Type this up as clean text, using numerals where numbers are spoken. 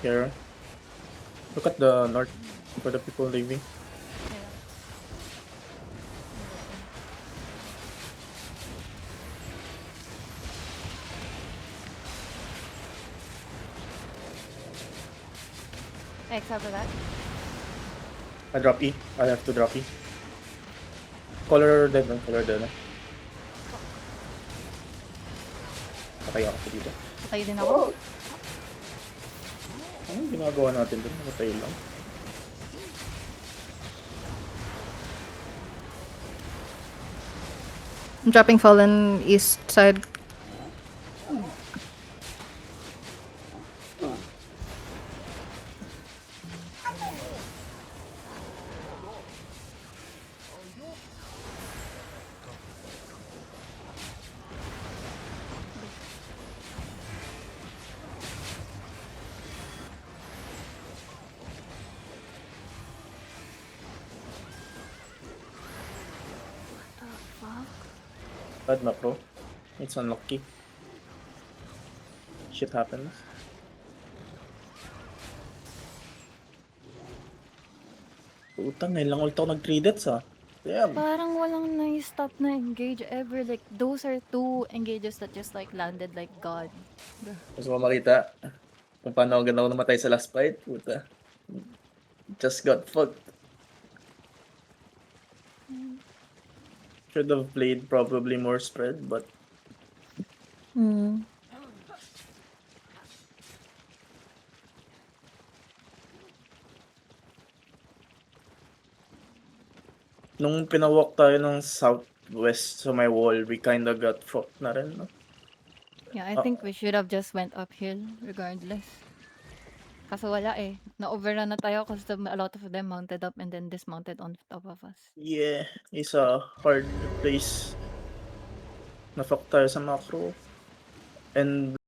Here. Look at the north for the people leaving. Yeah. Except for that. I drop E. I have to drop E. Color dead no? Color dead no? Patay ako dito. Patay din ako. Anong ginagawa natin dun? Matay lang. I'm dropping Fallen east side. Bad map bro. It's unlucky. Shit happens. Putang, ngayon lang ulit ako nag 3 deaths ah. Damn. Parang walang na-stop na engage ever. Like, those are two engages that just like landed like God. Gusto mo makita kung paano agad ako namatay sa last fight? Puta. Just got fucked. Should have played probably more spread, but Hmm. nung pinawalk tayo ng southwest sa my wall, we kinda got fucked na rin, no? Yeah, I think we should have just went uphill regardless. Kaso wala eh. Na-overrun na tayo kasi a lot of them mounted up and then dismounted on top of us. Yeah, it's a hard place. Na-fuck tayo sa macro. And